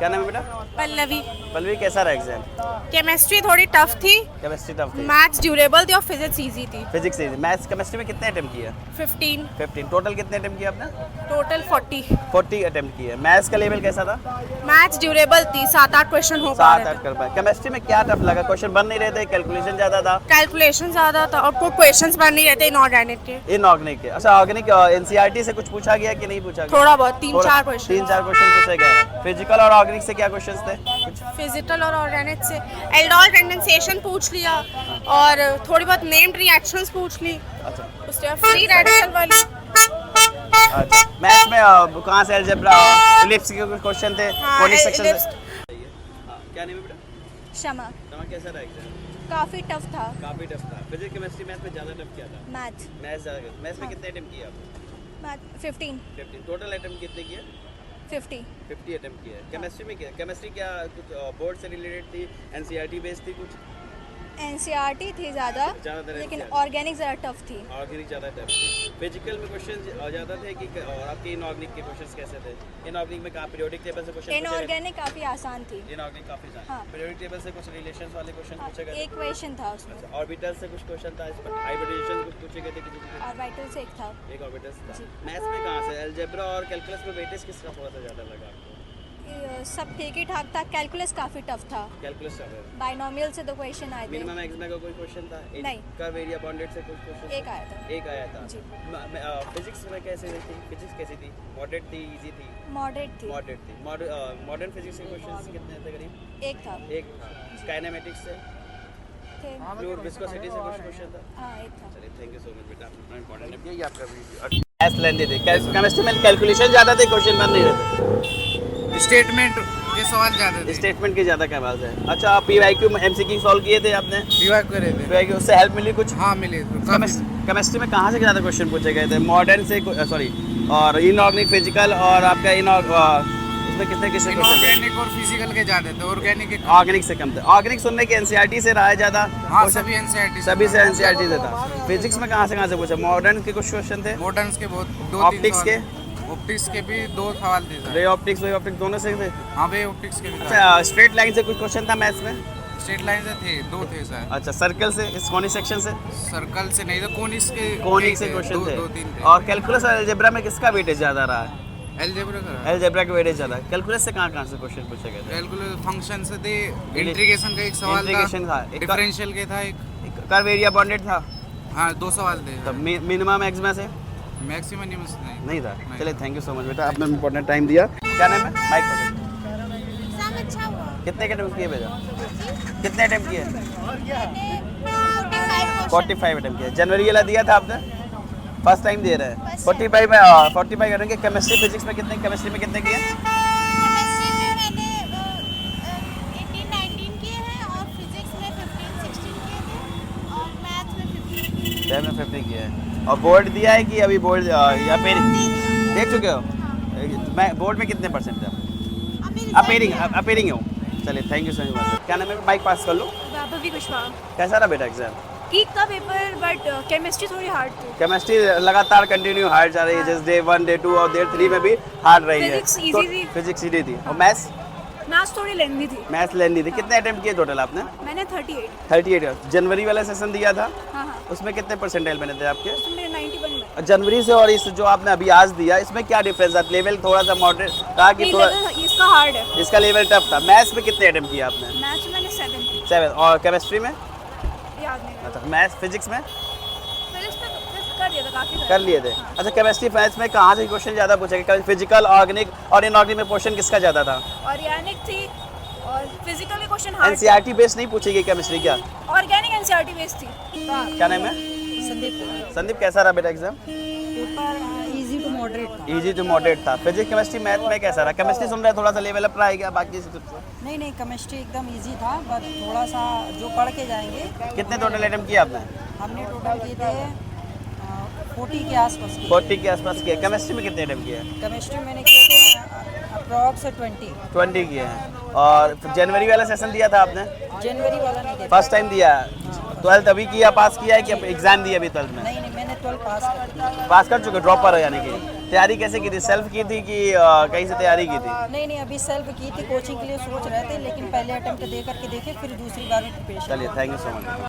क्या नाम है बेटा? पल्लवी। पल्लवी, कैसा रहा एग्जाम? केमिस्ट्री थोड़ी टफ थी, केमिस्ट्री टफ थी, मैथ्स ड्यूरेबल थी और फिजिक्स इजी थी। Physics easy. मैथ्स केमिस्ट्री में कितने अटेम्प्ट किए? 15 टोटल कितने अटेम्प्ट किए आपने? टोटल 40 अटेम्प्ट किए। मैथ्स का लेवल कैसा था? मैथ्स ड्यूरेबल थी, 7-8 क्वेश्चन हो पा 7-8 रहे थे। कर पाए। केमिस्ट्री में क्या टफ लगा? क्वेश्चन बन नहीं रहे थे, कैलकुलेशन ज़्यादा था? कैलकुलेशन ज्यादा था और कुछ क्वेश्चंस बन नहीं रहते इनऑर्गेनिक के। इनऑर्गेनिक के। अच्छा, ऑर्गेनिक एनसीईआरटी से कुछ पूछा गया कि नहीं पूछा गया? थोड़ा बहुत 3-4 क्वेश्चन। 3-4 क्वेश्चन पूछे गए। फिजिकल और ऑर्गेनिक से क्या क्वेश्चंस थे? कुछ फिजिकल और ऑर्गेनिक से एल्डोल कंडेंसेशन पूछ लिया और थोड़ी बहुत नेम्ड रिएक्शंस पूछ ली। अच्छा उसके बाद फ्री रेडिकल वाली। अच्छा। मैथ्स में कहाँ से अलजेब्रा इलिप्स के कुछ क्वेश्चन थे, हाँ, कोनिक सेक्शन ellipse। से। क्या नेम है बेटा? शमा। तुम्हारा कैसा रहा एग्जाम? काफ़ी टफ था। काफी टफ था। फिजिक्स केमिस्ट्री मैथ्स में ज्यादा टफ क्या था? मैथ मैथ्स ज्यादा। मैथ्स में कितने अटेम्प्ट किए आपने? मैथ 15 15। टोटल अटेम्प्ट कितने किए? 50 50 अटेम्प्ट किए। केमिस्ट्री में क्या? केमिस्ट्री क्या कुछ बोर्ड से रिलेटेड थी, एनसीईआरटी बेस्ड थी कुछ? एनसीईआरटी थी ज़्यादा, ज़्यादातर लेकिन NCERT। ऑर्गेनिक ज़रा टफ थी। ऑर्गेनिक ज़्यादा टफ थी। फिजिकल में क्वेश्चन ज़्यादा थे कि और आपके इनऑर्गेनिक के क्वेश्चंस कैसे थे? इनऑर्गेनिक में कहाँ पीरियोडिक टेबल से क्वेश्चन इनऑर्गेनिक काफ़ी आसान थी। इनऑर्गेनिक काफ़ी ज़्यादा। हाँ। पीरियोडिक टेबल से कुछ रिलेशंस वाले क्वेश्चन पूछे गए थे? एक क्वेश्चन था उसमें ऑर्बिटल से कुछ क्वेश्चन था, इस पर हाइब्रिडेशन कुछ पूछे गए थे किसी के? और वाइटल से एक था। एक ऑर्बिटल था। जी। मैथ्स में कहाँ से? अलजेब्रा और कैलकुलस में वेटेज किसका थोड़ा सा ज़्यादा लगा आपको? ये सब ठीक ही ठाक था। कैलकुलस काफ़ी टफ था। कैलकुलस ज़्यादा। बाइनोमियल से 2 क्वेश्चन आए थे। मिनिमम एक्समे का कोई क्वेश्चन था? नहीं। कर्व एरिया बाउंडेड से कुछ क्वेश्चन? एक आया था। एक आया था। जी। फिजिक्स में कैसे थी? फिजिक्स कैसी थी? मॉडरेट थी, इजी थी? मॉडरेट थी। मॉडरेट थी। मॉडर्न फिजिक्स के क्वेश्चंस कितने थे करीब? एक था। एक था। काइनेमेटिक्स से, थे। फ्लूइड विस्कोसिटी से कुछ क्वेश्चन था? हाँ, एक था। चलिए, थैंक यू सो मच बेटा, आपने इंपॉर्टेंट है। ये आपका वीडियो मैथ्स लेंदी थी। केमिस्ट्री में कैलकुलेशन ज़्यादा थे, क्वेश्चन बन नहीं रहे थे। स्टेटमेंट के सवाल ज़्यादा थे। स्टेटमेंट की ज़्यादा क्या बात है? अच्छा, आप पीवाईक्यू एमसीक्यू सॉल्व किए थे आपने? रिवाइव करे थे। पीवाईक्यू उससे हेल्प मिली कुछ? हाँ मिले थे। केमिस्ट्री में कहाँ से ज़्यादा क्वेश्चन पूछे गए थे? मॉडर्न से, सॉरी, और इनऑर्गेनिक, फिजिकल और आपका उसमें कितने क्वेश्चन? इनऑर्गेनिक और फिजिकल के ज़्यादा थे, ऑर्गेनिक के ऑर्गेनिक से कम थे। ऑर्गेनिक सुनने के एनसीईआरटी से रहा है ज़्यादा? हाँ सभी एनसीईआरटी सभी से एनसीईआरटी से था। फिजिक्स में कहाँ से पूछा? मॉडर्न के कुछ क्वेश्चन थे? मॉडर्न्स के बहुत 2-3 ऑप्टिक्स के? ऑप्टिक्स के भी 2 सवाल थे सर। रे ऑप्टिक्स, वे ऑप्टिक्स दोनों से थे? हाँ वे ऑप्टिक्स के भी थे। अच्छा, स्ट्रेट लाइन से कुछ क्वेश्चन था मैथ्स में? स्ट्रेट लाइन से थे 2 थे सर। अच्छा, सर्कल से, इस कॉनिक सेक्शन से? सर्कल से नहीं तो कोनिक्स के कॉनिक से क्वेश्चन थे। 2-3 थे। और कैलकुलस और अलजेब्रा में किसका वेटेज ज़्यादा रहा है? अलजेब्रा का अलजेब्रा का वेटेज ज़्यादा है। कैलकुलस से कहाँ से क्वेश्चन पूछे गए थे? कैलकुलस फंक्शन से थे। इंटीग्रेशन का एक सवाल इंटीग्रेशन था। था, डिफरेंशियल के था एक। कर्व एरिया बाउंडेड था? हाँ 2 सवाल थे। तब मिनिमम एक्समे से मैक्सिमम नहीं था? चलिए, थैंक यू सो मच बेटा, आपने इम्पोर्टेंट टाइम दिया। क्या नाम है? माइक पर। एग्जाम अच्छा हुआ। कितने अटेम्प्ट किए बेटा? कितने अटेम्प्ट किए? 45 अटेम्प्ट किए। जनवरी वाला दिया था आपने? फर्स्ट टाइम दे रहे हैं। 45 में 45 करेंगे। केमिस्ट्री फिजिक्स में कितने? केमिस्ट्री में कितने किए? केमिस्ट्री में मैंने 18-19 किए हैं और फिजिक्स में 15-16 किए थे और मैथ में 15। 10 में 50 किए हैं। और बोर्ड दिया है कि अभी बोर्ड या पेरिंग देख चुके हो? मैं बोर्ड में कितने परसेंट थे? अपेयरिंग हो। चलिए, थैंक यू सो मच। क्या नाम है? माइक पास कर लो। वैभवी कुशवाहा। कैसा रहा बेटा एग्जाम? ठीक था पेपर, बट केमिस्ट्री थोड़ी हार्ड थी। केमिस्ट्री लगातार कंटिन्यू हार्ड जा रही है, जैसे डे 1, डे 2 और डे 3 में भी हार्ड रही है। Physics easy थी। फिजिक्स ईजी थी। और मैथ्स? मैथ्स थोड़ी लेंदी थी। मैथ्स लेनी थी। कितने अटेम्प्ट किए टोटल आपने? मैंने 38। 38। जनवरी वाला सेशन दिया था, हाँ हाँ, उसमें कितने परसेंटाइल बने थे आपके? उसमें मेरे 91 में। जनवरी से और इस जो आपने अभी आज दिया, इसमें क्या डिफरेंस था? लेवल थोड़ा सा मॉडरेट था कि नहीं, थोड़ा? level इसका हार्ड है। इसका लेवल टफ था। मैथ्स में कितने अटेम्प्ट किए आपने? मैथ्स में मैंने 7 7। और केमिस्ट्री में? याद नहीं। अच्छा, मैथ्स फिजिक्स में फिजिक्स में कर दिया था, काफी कर लिए थे। अच्छा, केमिस्ट्री मैथ्स में कहाँ से क्वेश्चन ज़्यादा पूछे गए? फिजिकल, ऑर्गेनिक और इनऑर्गेनिक में क्वेश्चन किसका ज़्यादा था? ऑर्गेनिक थी और फिजिकल के क्वेश्चन हार्ड। एनसीईआरटी बेस्ड नहीं पूछी गई केमिस्ट्री क्या? ऑर्गेनिक एनसीईआरटी बेस्ड थी। क्या नाम है? संदीप। संदीप, कैसा रहा बेटा exam? Paper easy to moderate था। इजी टू मॉडरेट था। फिजिक्स, केमिस्ट्री, मैथ में कैसा रहा? केमिस्ट्री सुन रहे थोड़ा सा लेवल अप रहेगा, बाकी नहीं केमिस्ट्री एकदम इजी था, बट थोड़ा सा जो पढ़ के जाएंगे। कितने टोटल अटेम्प्ट किए आपने? हमने टोटल किए थे 40 के आसपास किए। 40 के आसपास किए। केमिस्ट्री में कितने अटेम्प्ट किए? केमिस्ट्री मैंने किए थे अप्रॉक्स 20 किए हैं। और जनवरी वाला सेशन दिया था आपने? जनवरी वाला नहीं दिया। फर्स्ट टाइम दिया? 12th अभी किया, पास किया है कि एग्जाम दिया अभी 12th में? नहीं मैंने 12 पास कर दिया। पास कर चुके, ड्रॉपर है यानी कि? तैयारी कैसे की थी, सेल्फ की थी कि कहीं से तैयारी की थी? नहीं अभी सेल्फ की थी, कोचिंग के लिए सोच रहे थे, लेकिन पहले अटेम्प्ट दे करके देखे, फिर दूसरी बार में प्रिपरेशन। चलिए, थैंक यू सो मच।